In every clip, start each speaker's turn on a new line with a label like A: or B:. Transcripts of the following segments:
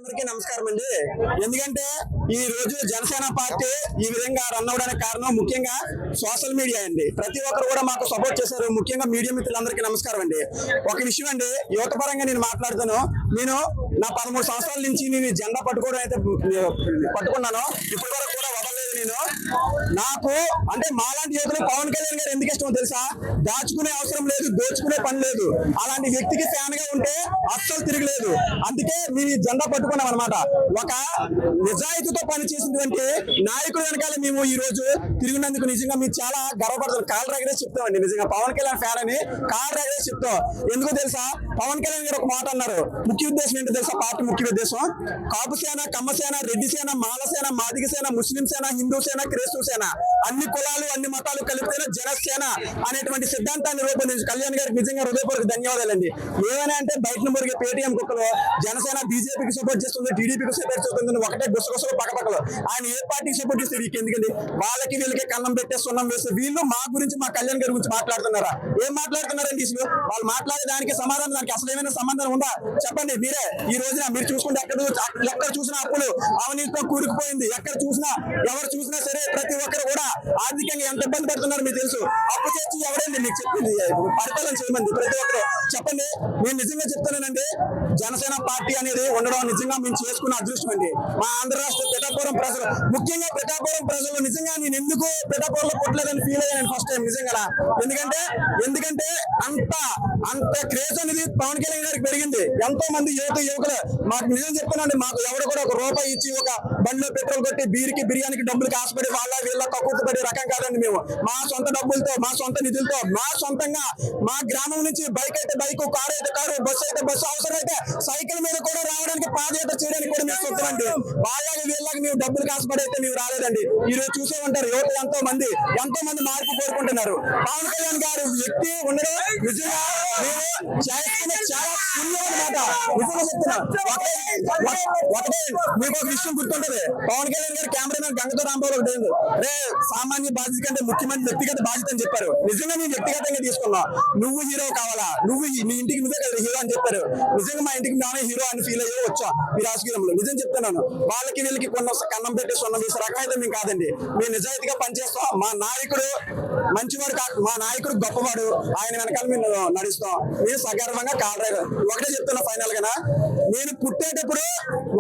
A: అందరికీ నమస్కారం అండి. ఎందుకంటే ఈ రోజు జనసేన పార్టీ ఈ విధంగా రన్ అవడానికి కారణం ముఖ్యంగా సోషల్ మీడియా అండి. ప్రతి ఒక్కరు కూడా మాకు సపోర్ట్ చేశారు. ముఖ్యంగా మీడియా మిత్రులందరికీ నమస్కారం అండి. ఒక విషయం అండి, యువత పరంగా నేను మాట్లాడుతాను. నేను నా 13 సంవత్సరాల నుంచి నేను జెండా పట్టుకోవడం అయితే పట్టుకున్నాను. ఇప్పటి వరకు కూడా వదలలేదు. నేను నాకు అంటే మాలాంటి యువతలు పవన్ కళ్యాణ్ గారు ఎందుకు ఇష్టమో తెలుసా? దాచుకునే అవసరం లేదు, దోచుకునే పని లేదు. అలాంటి వ్యక్తికి ఫ్యాన్ గా ఉంటే అస్సలు తిరగలేదు. అందుకే మీ జెండా పట్టుకున్నాం అనమాట. ఒక నిజాయితీతో పనిచేసినటువంటి నాయకుడు వెనకాల మేము ఈ రోజు తిరిగినందుకు నిజంగా మీరు చాలా గర్వపడతారు. కాల్ రాగడే చెప్తామండి. నిజంగా పవన్ కళ్యాణ్ ఫ్యాన్ అని కాల్ రాగడే చెప్తాం. ఎందుకో తెలుసా? పవన్ కళ్యాణ్ గారు ఒక మాట అన్నారు. ముఖ్య ఉద్దేశం ఏంటో తెలుసా? పార్టీ ముఖ్య ఉద్దేశం కాపు సేన, కమ్మ సేన, రెడ్డి సేన, మాల సేన, మాదిగ సేన, ముస్లిం సేన, హిందూ సేన, క్రైస్తవ సేన, అన్ని కులాలు అన్ని మతాలు కలిపితేనే జనసేన అనేటువంటి సిద్ధాంతాన్ని రూపొందించి కళ్యాణ్ గారికి నిజంగా హృదయపూర్వక ధన్యవాదాలండి. ఏమైనా అంటే బయట మురిగే పేటీఎం కుక్కలు జనసేన బీజేపీకి సపోర్ట్ చేస్తుంది, టీడీపీకి సపోర్ట్ చేస్తుంది, ఒకటే గుసగుసలు పక్కపక్కలు. ఆయన ఏ పార్టీకి సపోర్ట్ చేస్తే వీరికి ఎందుకండి? వాళ్ళకి వీళ్ళకి కన్నం పెట్టే సున్నం వేస్తే వీళ్ళు మా గురించి మా కళ్యాణ్ గారి గురించి మాట్లాడుతున్నారా? ఏం మాట్లాడుతున్నారండి? ఇసులు వాళ్ళు మాట్లాడే దానికి సమాధానం, దానికి అసలు ఏమైనా సంబంధం ఉందా చెప్పండి. మీరే ఈ రోజున మీరు చూసుకుంటే ఎక్కడ చూసినా అప్పులు అవినీతితో కూరుకుపోయింది. ఎక్కడ చూసినా ఎవరు చూసినా సరే ప్రతి ఒక్కరు కూడా ఆర్థికంగా ఎంత ఇబ్బంది పడుతున్నారు మీకు తెలుసు. అప్పు చేసి ఎవరైంది మీకు చెప్పింది? పరిపాలన చేయమంది ప్రతి ఒక్కరు చెప్పండి. నేను నిజంగా చెప్తానండి, జనసేన పార్టీ అనేది ఉండడం నిజంగా మేము చేసుకున్న అదృష్టం అండి. మా ఆంధ్ర రాష్ట్ర పిఠాపురం ప్రజలు, ముఖ్యంగా పిఠాపురం ప్రజలు నిజంగా నేను ఎందుకు పిఠాపురంలో పుట్టలేదని ఫీల్ అయ్యాను ఫస్ట్ టైం నిజంగా. ఎందుకంటే అంత క్రేజ్ అనేది పవన్ కళ్యాణ్ గారికి పెరిగింది. ఎంతో మంది యువకులు మాకు నిజం చెప్తున్నాండి, మాకు ఎవరు కూడా ఒక రూపాయి ఇచ్చి ఒక బండిలో పెట్రోల్ కొట్టి బీరికి బిర్యానీకి డబ్బులకి ఆశపడి వాళ్ళ వీళ్ళ కక్కుర్తి పడే రకం కాదండి. మేము మా సొంత డబ్బులతో, మా సొంత నిధులతో, మా సొంతంగా మా గ్రామం నుంచి బైక్ అయితే బైక్, కారు అయితే కారు, బస్సు అయితే బస్సు, అవసరమైతే సైకిల్ మీద కూడా రావడానికి, పాదయాత్ర చేయడానికి కూడా మేము చూస్తామండి. వాళ్ళకి వీళ్ళకి మేము డబ్బులు కాసుపడి అయితే మేము రాలేదండి. ఈ రోజు చూసే ఉంటారు యువత ఎంతో మంది మార్పు కోరుకుంటున్నారు. పవన్ కళ్యాణ్ గారు వ్యక్తి ఉండడం నిజంగా చాలా పుణ్యం అనమాట. నిజంగా చెప్తున్నా. ఒకటే మీకు ఒక విషయం గుర్తుంటది. పవన్ కళ్యాణ్ గారు కెమెరామెన్ గంగతో రాంబాబు ఒకటి రే సామాన్య బాధ్యత కంటే ముఖ్యమంత్రి వ్యక్తిగత బాధ్యత అని చెప్పారు. నిజంగా నేను వ్యక్తిగతంగా తీసుకున్నా. నువ్వు హీరో కావాలా, నువ్వు నీ ఇంటికి నువ్వే కదా హీరో అని చెప్పారు. నిజంగా మా ఇంటికి నానే హీరో అని ఫీల్ అయ్యో వచ్చా ఈ రాజకీయంలో. నిజం చెప్తున్నాను. వాళ్ళకి వీళ్ళకి కన్నం పెట్టి సొన్నం వేసే రకం అయితే మేము కాదండి. మేము నిజాయితీగా పనిచేస్తాం. మా నాయకుడు మంచివాడు, మా నాయకుడు గొప్పవాడు. ఆయన వెనకాల మేము నడుస్తాం. మేము సగర్వంగా కాలరారు. ఒకటే చెప్తున్నా ఫైనల్ గా, నేను పుట్టేటప్పుడు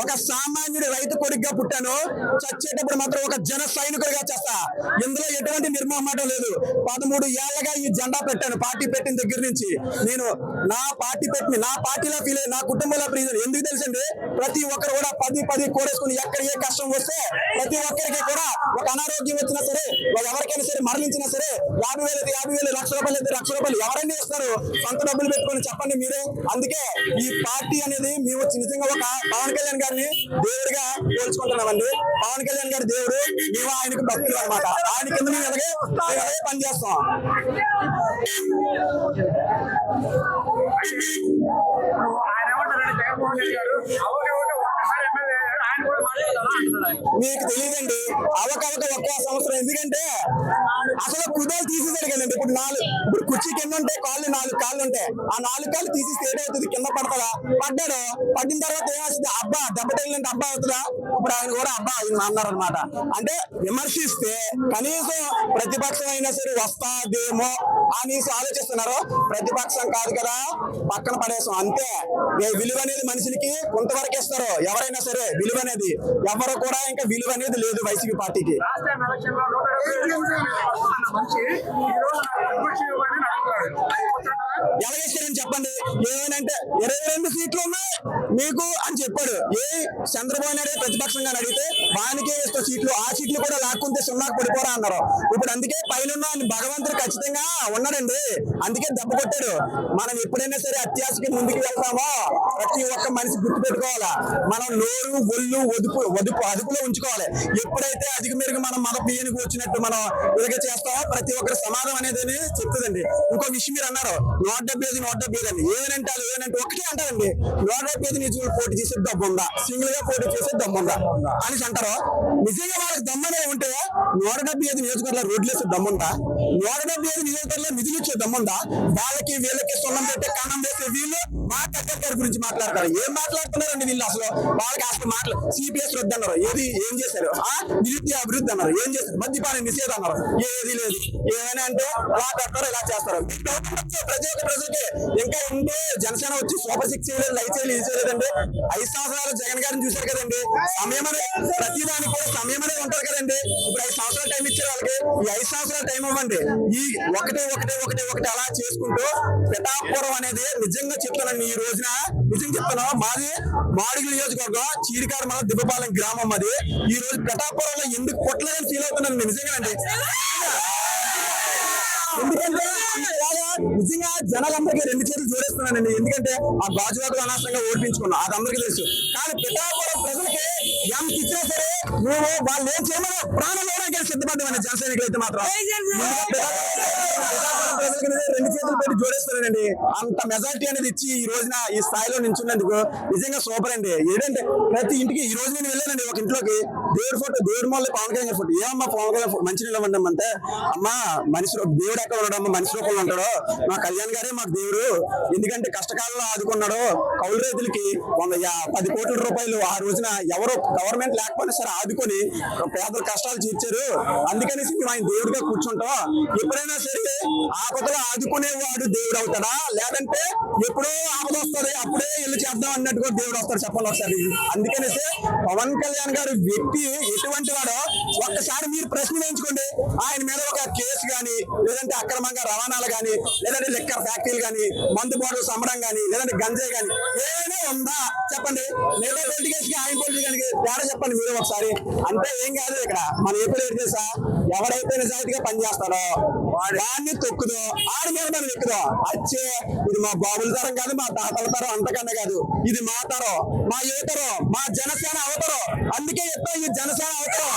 A: ఒక సామాన్యుడి రైతు కొడుకుగా పుట్టాను. చచ్చేటప్పుడు మాత్రం ఒక జన సైనికుడిగా చేస్తా. ఇందులో ఎటువంటి నిర్మోహమాటం లేదు. 13 ఏళ్లగా ఈ జెండా పెట్టాను. పార్టీ పెట్టిన దగ్గర నుంచి నేను నా పార్టీలో ఫీల్ అయ్యి, నా కుటుంబంలో ప్రీజన్ ఎందుకు తెలుసండి? ప్రతి ఒక్కరు కూడా 10 కోరేసుకుని ఎక్కడ ఏ కష్టం వస్తే ప్రతి ఒక్కరికి కూడా ఒక అనారోగ్యం వచ్చినా సరే, ఎవరికైనా సరే మరణించినా సరే 50,000 లక్ష రూపాయలు అయితే లక్ష రూపాయలు ఎవరైనా ఇస్తారు సొంత డబ్బులు పెట్టుకొని చెప్పండి మీరే. అందుకే ఈ పార్టీ అనేది మేము నిజంగా ఒక పవన్ కళ్యాణ్ గారిని దేవుడిగా పోల్చుకుంటున్నామండి. పవన్ కళ్యాణ్ గారి దేవుడు, మేము ఆయనకు భక్తులు అనమాట. ఆయన కింద మేము అలాగే పనిచేస్తాం. మీకు తెలియదండి అవకవక ఒక్క సంవత్సరం. ఎందుకంటే అసలు కుదాలు తీసేసాడు కదండి. ఇప్పుడు కుర్చీ కింద ఉంటే కాళ్ళు 4 కాళ్ళు ఉంటాయి. ఆ 4 కాళ్ళు తీసేస్తే ఏటవుతుంది? కింద పడతాడా? పడిన తర్వాత ఏమవుతుంది? అబ్బా దెబ్బ తగిలింటే అబ్బా అవుతుందా? ఇప్పుడు ఆయన కూడా అబ్బా అన్నారు అనమాట. అంటే విమర్శిస్తే కనీసం ప్రతిపక్షం అయినా సరే వస్తాదేమో అనేసి ఆలోచిస్తున్నారు. ప్రతిపక్షం కాదు కదా, పక్కన పడేసాం అంతే. విలువ అనేది మనుషులకి కొంతవరకు ఇస్తారు ఎవరైనా సరే. విలువ అనేది ఎవరు కూడా ఇంకా విలువ అనేది లేదు వైసీపీ పార్టీకి. ఎలాగేస్తారని చెప్పండి. ఏమనంటే 22 సీట్లు ఉన్నాయి మీకు అని చెప్పాడు. చంద్రబాబు నాయుడు ప్రతిపక్షంగా అడిగితే వానికే ఇస్తే సీట్లు, ఆ సీట్లు కూడా లాక్కుంటే 0కి పడిపోరా అన్నారు. ఇప్పుడు అందుకే పైన భగవంతుడు ఖచ్చితంగా ఉన్నాడండి. అందుకే దెబ్బ కొట్టాడు. మనం ఎప్పుడైనా సరే అత్యాశకి ముందుకు వెళ్తామో ప్రతి ఒక్క మనిషి గుర్తు పెట్టుకోవాలా. మనం నోరు ఒళ్ళు అదుపులో ఉంచుకోవాలి. ఎప్పుడైతే అధిక మేరకు మనం మన పియ్యనికి వచ్చినట్టు మనం ఇలాగ చేస్తామో ప్రతి ఒక్కరి సమాధానం అనేది చెప్తుందండి. ఇంకో విషయం మీరు అన్నారు 175 అని ఏమనంటే ఒకటే అంటారండి. 175 నియోజకవర్గం పోటీ చేసే దమ్ము ఉందా, సింగిల్ గా పోటీ చేసే దమ్ము ఉందా అని అంటారు. నిజంగా వాళ్ళకి దమ్మనే ఉంటే 175 నియోజకవర్గాల రోడ్లు వేసే దమ్ముందా, 175 నియోజకవర్గాల నిధులు ఇచ్చే దమ్ముందా? వాళ్ళకి వీళ్ళకి సొన్నం పెట్టే కారణం చేసే వీళ్ళు మా గారి గురించి మాట్లాడతారు. ఏం మాట్లాడుతున్నారండి వీళ్ళు? అసలు వాళ్ళకి అసలు సిపిఎస్ రద్దు అన్నారు, ఏం చేశారు? నిరుద్యోగ అభివృద్ధి అన్నారు, ఏం చేశారు? మద్యపాన నిషేధం అన్నారు, ఏది లేదు. ఏమైనా అంటే అలా పెడతారు, ఇలా చేస్తారు. ప్రజలకి ఇంకా ఉంటే జనసేన వచ్చి సూపర్ 6 చేయలేదు, లైట్ చేయలేదు, ఇది చేయలేదండి. 5 సంవత్సరాలు జగన్ గారిని చూశారు కదండి. సమయం అనేది ప్రతి దానికి కూడా సమయం అనేది ఉంటారు కదండి. ఇప్పుడు 5 సంవత్సరాలు టైం ఇచ్చారు వాళ్ళకి. ఈ 5 సంవత్సరాలు టైం ఇవ్వండి. ఈ ఒకటి అలా చేసుకుంటూ పిఠాపురం అనేది నిజంగా చెప్తానండి, ఈ రోజున నిజంగా చెప్తాను, మాది మాడుగుల నియోజకవర్గం, చీడికాడ మన దిబ్బపాలెం గ్రామం. అది ఈ రోజు పిఠాపురంలో ఎందుకు కొట్టలేదని ఫీల్ అవుతున్నాను నిజంగానండి. ఎందుకంటే నిజంగా జనాలందరికీ 2 చేతులు జోడిస్తున్నానండి. ఎందుకంటే ఆ గాజువాకులు అనవసరంగా ఓడిపించుకున్నా, అది అందరికీ తెలుసు. కానీ పిఠాపురం ప్రజలకి ఎంత ఇచ్చినా సరే నువ్వు వాళ్ళు ఏం చేయమని ప్రాణంలో సిద్ధపడ్డామని జనసైనికులు అయితే మాత్రం ప్రజలకి 2 చేతులు పెట్టి జోడిస్తున్నానండి. అంత మెజారిటీ అనేది ఇచ్చి ఈ రోజున ఈ స్థాయిలో నించున్నందుకు నిజంగా సూపర్ అండి. ఏంటంటే ప్రతి ఇంటికి ఈ రోజు నేను వెళ్ళానండి, ఒక ఇంట్లోకి దేవుడి ఫోటో, దేవుడి మొదలు పవన్ కళ్యాణ్ ఫోటో. ఏమమ్మా పవన్ కళ్యాణ్ మంచి నిలవండి అంటే, అమ్మా మనిషి దేవుడు ఎక్కడ ఉన్నాడమ్మా, మనిషి రూపంలో ఉంటాడు, మా కళ్యాణ్ గారే మాకు దేవుడు. ఎందుకంటే కష్టకాలంలో ఆదుకున్నాడు. కౌలు రైతులకి 10 కోట్ల రూపాయలు ఆ రోజున ఎవరో గవర్నమెంట్ లేకపోయినా సరే ఆదుకొని పేదల కష్టాలు తీర్చారు. అందుకనేసి మేము ఆయన దేవుడిగా కూర్చుంటాం. ఎప్పుడైనా సరే ఆపదలో ఆదుకునేవాడు దేవుడు అవుతాడా, లేదంటే ఎప్పుడో ఆపద వస్తుంది అప్పుడే ఇల్లు చేద్దాం అన్నట్టుగా దేవుడు వస్తాడు? చెప్పండి ఒకసారి. అందుకనేసి పవన్ కళ్యాణ్ గారు వ్యక్తి ఎటువంటి వాడో ఒక్కసారి మీరు ప్రశ్న వేయించుకోండి. ఆయన మీద ఒక కేసు గాని, లేదంటే అక్రమంగా రవాణాలు గాని, లేదంటే లిక్కర్ ఫ్యాక్టరీలు గాని, మందు బాటలు అమ్మడం గాని, లేదంటే గంజాయి గాని ఏమైనా ఉందా చెప్పండి? లేదా పొలిటికల్స్ కి ఆయన పొలిటికల్కి తేడా చెప్పండి మీరు ఒకసారి. అంటే ఏం కాదు, ఇక్కడ మన ఏపీలో ఏం చేసా, ఎవరైతే నిజాయితీగా పనిచేస్తాడో వాడిని తొక్కుదో, ఆడి మీద మనం ఎక్కుదో. అచ్చే ఇది మా బాబుల తరం కాదు, మా తాతల తరం అంతకన్నా కాదు, ఇది మా తరం, మా యువతరం, మా జనసేన అవతరం. అందుకే చెప్తాం, ఈ జనసేన అవతరం.